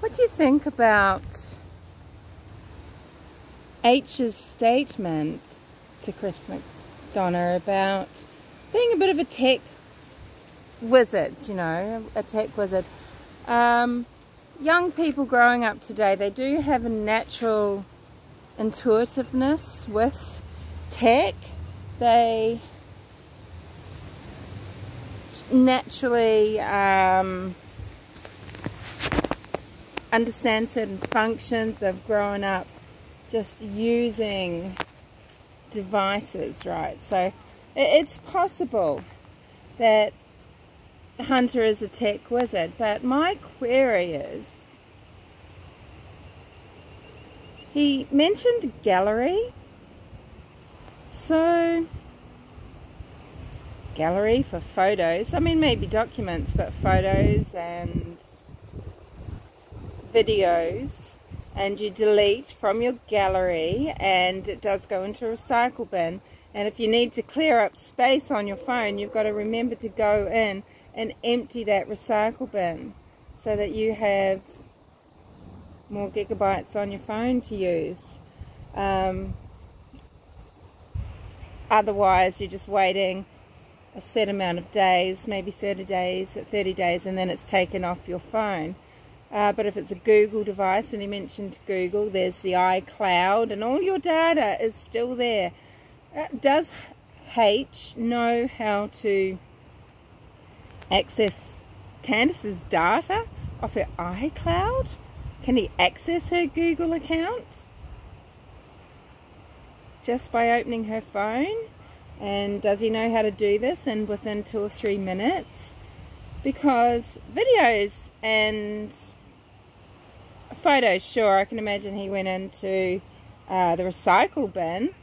What do you think about H's statement to Chris McDonough about being a bit of a tech wizard, you know, a tech wizard? Young people growing up today, they do have a natural intuitiveness with tech. They naturally understand certain functions. They've grown up just using devices, right? So it's possible that Hunter is a tech wizard, but my query is, he mentioned gallery, so gallery for photos, I mean maybe documents, but photos and videos, and you delete from your gallery and it does go into a recycle bin. And if you need to clear up space on your phone, you've got to remember to go in and empty that recycle bin so that you have more gigabytes on your phone to use. Otherwise you're just waiting a set amount of days, maybe 30 days, and then it's taken off your phone. But if it's a Google device, and he mentioned Google, there's the iCloud and all your data is still there. Does H know how to access Candace's data off her iCloud? Can he access her Google account just by opening her phone? And does he know how to do this and within 2 or 3 minutes? Because videos and photos, sure, I can imagine he went into the recycle bin.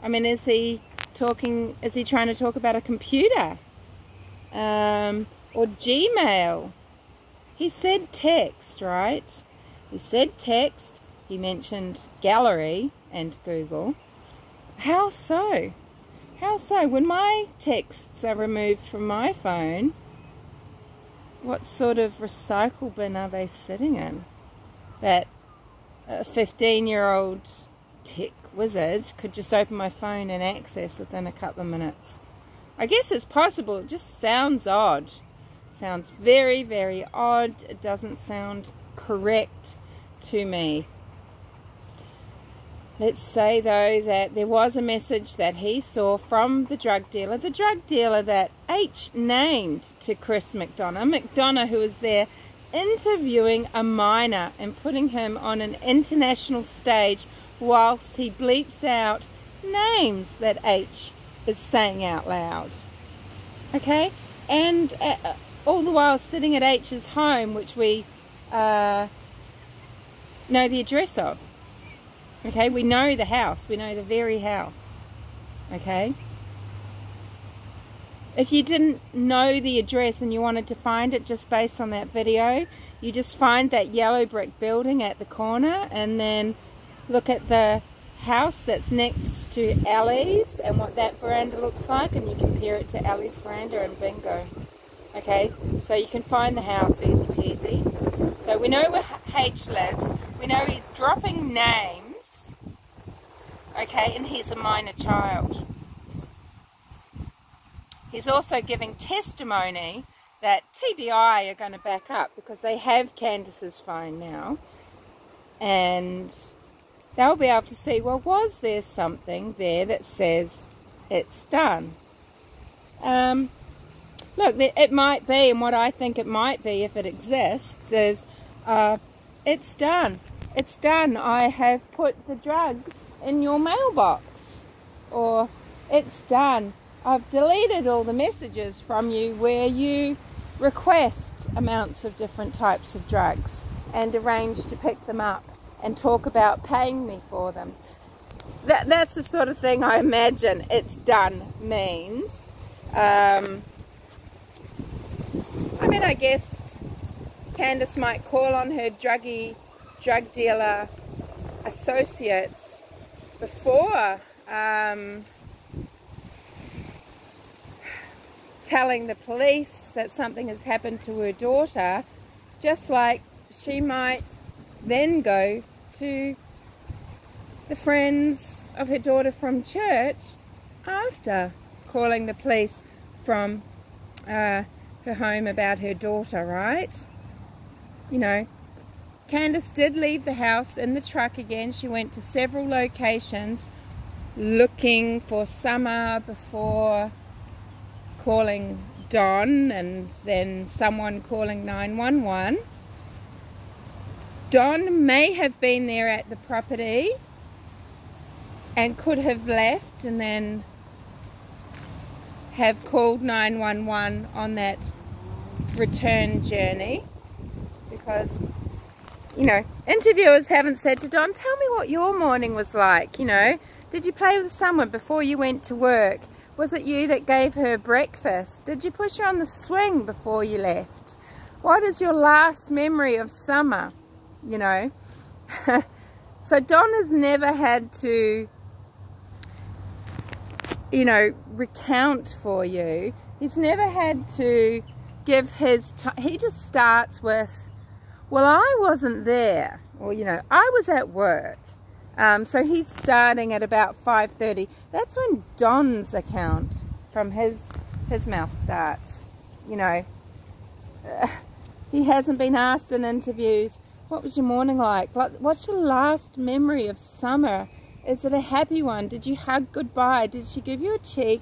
I mean, is he trying to talk about a computer? Or Gmail? He said text, right? He said text. He mentioned gallery and Google. How so? How so? When my texts are removed from my phone, what sort of recycle bin are they sitting in? That a 15-year-old tech wizard could just open my phone and access within a couple of minutes. I guess it's possible. It just sounds odd. Sounds very, very odd. It doesn't sound correct to me. Let's say, though, that there was a message that he saw from the drug dealer that H named to Chris McDonough, who was there interviewing a minor and putting him on an international stage whilst he bleeps out names that H is saying out loud. Okay? And all the while sitting at H's home, which we know the address of. Okay? We know the house. We know the very house. Okay? If you didn't know the address and you wanted to find it just based on that video, you just find that yellow brick building at the corner and then look at the house that's next to Ellie's and what that veranda looks like, and you compare it to Ellie's veranda and bingo. Okay, so you can find the house easy peasy. So we know where H lives. We know he's dropping names. Okay, and he's a minor child. He's also giving testimony that TBI are going to back up because they have Candace's phone now. And they'll be able to see, well, was there something there that says it's done? Look, it might be, and what I think it might be, if it exists, is it's done. It's done. I have put the drugs in your mailbox. Or it's done. I've deleted all the messages from you where you request amounts of different types of drugs and arrange to pick them up and talk about paying me for them. That's the sort of thing I imagine it's done means. I mean, I guess Candace might call on her drug dealer associates before telling the police that something has happened to her daughter, just like she might then go to the friends of her daughter from church after calling the police from her home about her daughter, right? You know, Candus did leave the house in the truck again. She went to several locations looking for Summer before calling Don and then someone calling 911. Don may have been there at the property and could have left and then have called 911 on that return journey, because, you know, interviewers haven't said to Don, tell me what your morning was like, you know. Did you play with someone before you went to work? Was it you that gave her breakfast? Did you push her on the swing before you left? What is your last memory of Summer, you know? So Don has never had to, you know, recount for you. He's never had to give his he just starts with, well, I wasn't there, or, you know, I was at work. So he's starting at about 5:30. That's when Don's account from his mouth starts. You know, he hasn't been asked in interviews, what was your morning like? What's your last memory of Summer? Is it a happy one? Did you hug goodbye? Did she give you a cheek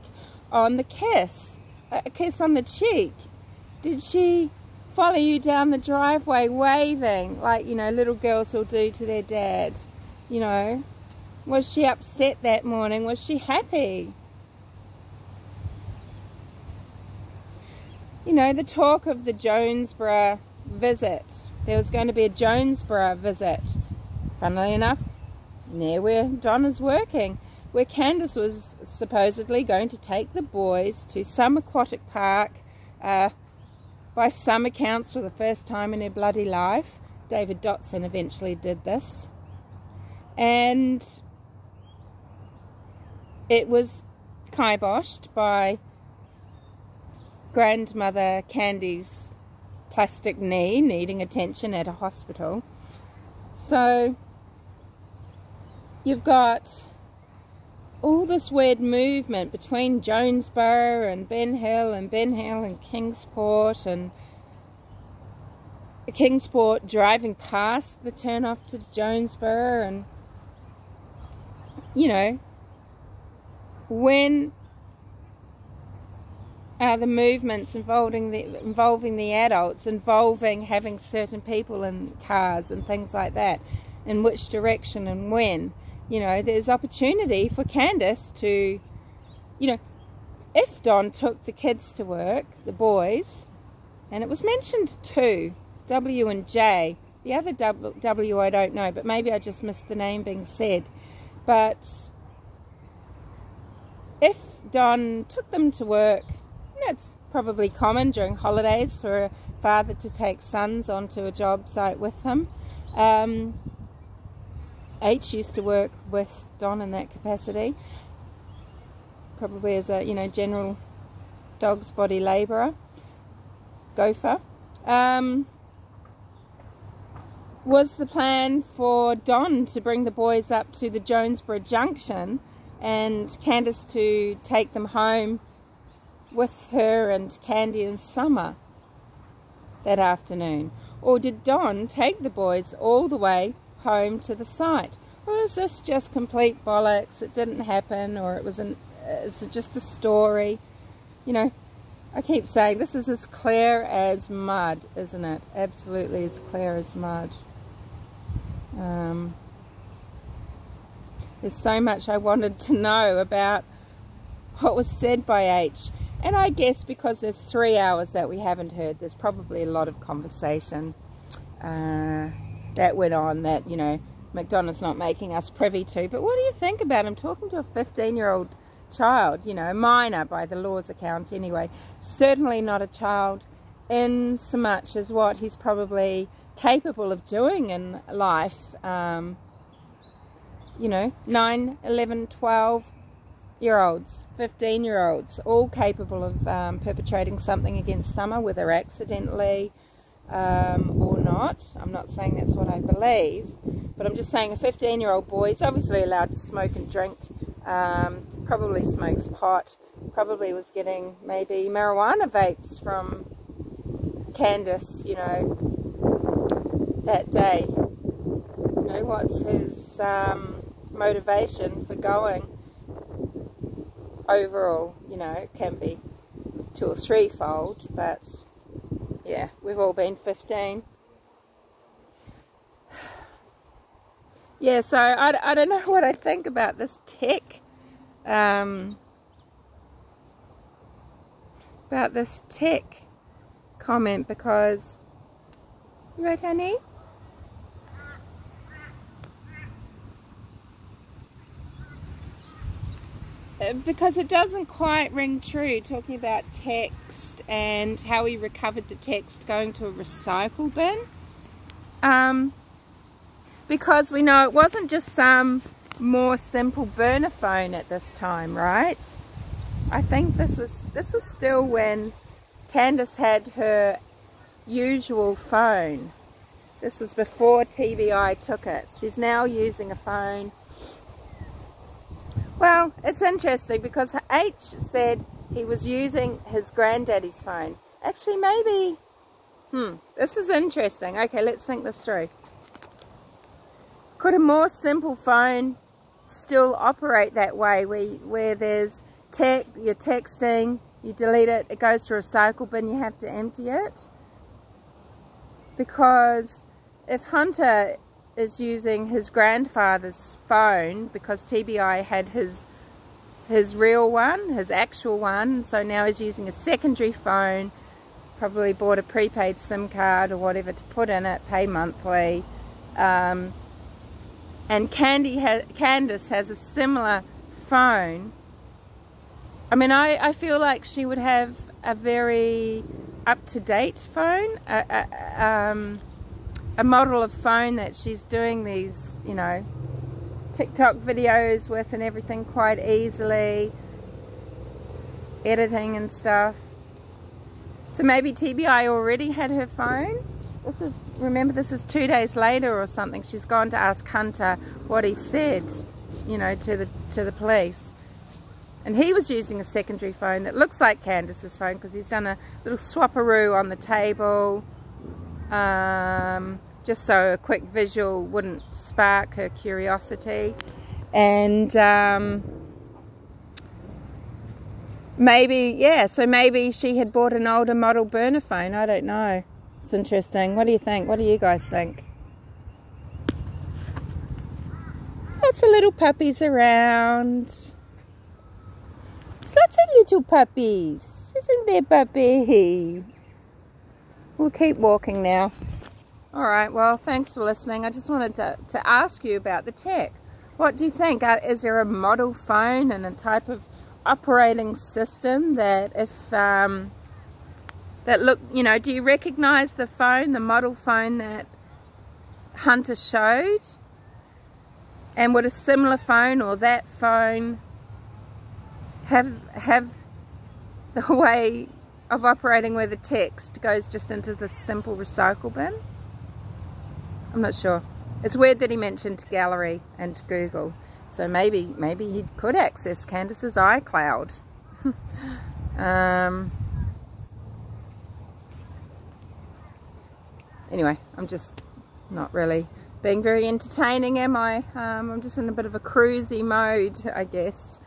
on the kiss? A kiss on the cheek? Did she follow you down the driveway waving like, you know, little girls will do to their dad? You know, was she upset that morning? Was she happy? You know, the talk of the Jonesborough visit. There was going to be a Jonesborough visit. Funnily enough, near where Don is working, where Candus was supposedly going to take the boys to some aquatic park, by some accounts for the first time in her bloody life. David Dotson eventually did this. And it was kiboshed by grandmother Candy's plastic knee needing attention at a hospital. So you've got all this weird movement between Jonesborough and Ben Hill and Kingsport, and Kingsport driving past the turnoff to Jonesborough. And, you know, when are the movements involving the adults, involving having certain people in cars and things like that, in which direction and when? You know, there's opportunity for Candus to, you know, if Don took the kids to work, the boys, and it was mentioned too, W and J, the other W I don't know, but maybe I just missed the name being said. But if Don took them to work, that's probably common during holidays for a father to take sons onto a job site with him. H used to work with Don in that capacity, probably as a, you know, general dog's body labourer, gopher. Was the plan for Don to bring the boys up to the Jonesborough Junction and Candus to take them home with her and Candy and Summer that afternoon? Or did Don take the boys all the way home to the site? Or is this just complete bollocks? It didn't happen, or it's just a story? You know, I keep saying this is as clear as mud, isn't it? Absolutely as clear as mud. There's so much I wanted to know about what was said by H. And I guess because there's 3 hours that we haven't heard, there's probably a lot of conversation that went on that, you know, McDonald's not making us privy to. But what do you think about him talking to a 15-year-old child, you know, minor by the law's account anyway? Certainly not a child in so much as what he's probably capable of doing in life. You know, 9, 11, 12-year-olds, 15-year-olds, all capable of perpetrating something against Summer, whether accidentally, or not. I'm not saying that's what I believe, but I'm just saying a 15-year-old boy is obviously allowed to smoke and drink, probably smokes pot, probably was getting maybe marijuana vapes from Candus, you know, that day. You know, what's his motivation for going overall? You know, it can be 2 or 3-fold, but yeah, we've all been 15. Yeah, so I don't know what I think about this tech, comment, because, right, honey? Because it doesn't quite ring true, talking about text and how he recovered the text going to a recycle bin. Because we know it wasn't just some more simple burner phone at this time, right? I think this was still when Candus had her usual phone. This was before TBI took it. She's now using a phone. Well, it's interesting because H said he was using his granddaddy's phone. Actually, maybe, this is interesting. Okay, let's think this through. Could a more simple phone still operate that way, where there's you're texting, you delete it, it goes to a recycle bin, you have to empty it? Because if Hunter is using his grandfather's phone, because TBI had his real one, his actual one, so now he's using a secondary phone, probably bought a prepaid SIM card or whatever to put in it, pay monthly, and Candus has a similar phone. I mean, I feel like she would have a very up-to-date phone, a model of phone that she's doing these, you know, TikTok videos with and everything quite easily, editing and stuff. So maybe TBI already had her phone. Remember, this is 2 days later or something. She's gone to ask Hunter what he said, you know, to the police. And he was using a secondary phone that looks like Candus's phone, because he's done a little swapperoo on the table, just so a quick visual wouldn't spark her curiosity. And maybe, yeah, so maybe she had bought an older model burner phone. I don't know. It's interesting. What do you think? What do you guys think? Lots of little puppies around. There's lots of little puppies. Isn't there, puppy? We'll keep walking now. Alright, well, thanks for listening. I just wanted to ask you about the tech. What do you think? Is there a model phone and a type of operating system that if... that look, you know, do you recognize the phone, the model phone that Hunter showed? And would a similar phone or that phone have the way of operating where the text goes just into the simple recycle bin? I'm not sure. It's weird that he mentioned gallery and Google. So maybe he could access Candus's iCloud. Anyway, I'm just not really being very entertaining, am I? I'm just in a bit of a cruisy mode, I guess,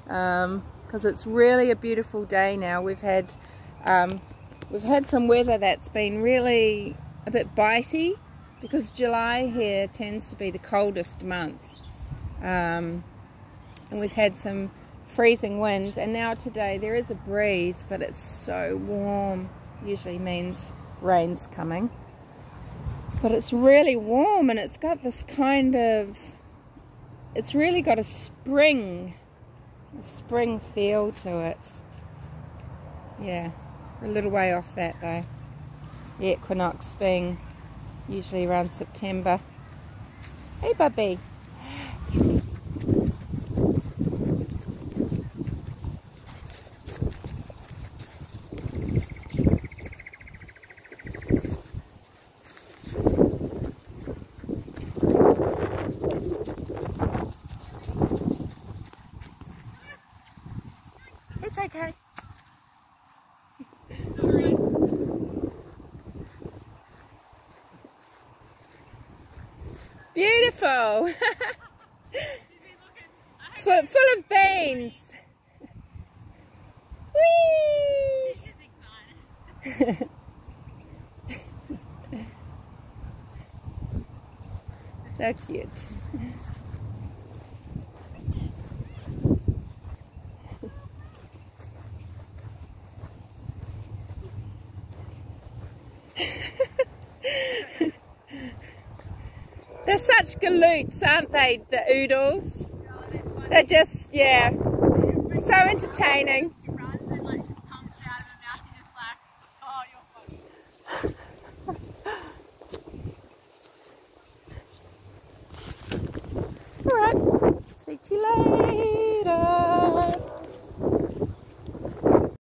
because it's really a beautiful day now. We've had some weather that's been really a bit bitey, because July here tends to be the coldest month, and we've had some freezing wind, and now today there is a breeze, but it's so warm. Usually means rain's coming. But it's really warm, and it's got this kind of, it's really got a spring feel to it. Yeah, we're a little way off that though. The equinox being usually around September. Hey, Bubby. okay. Sorry. It's beautiful. Full of beans. Whee! She's excited. So cute. They're such galoots, aren't they, the oodles? They're just, yeah, so entertaining. She runs and like her tongue out of her mouth and just like, oh, you're funny. Alright, speak to you later.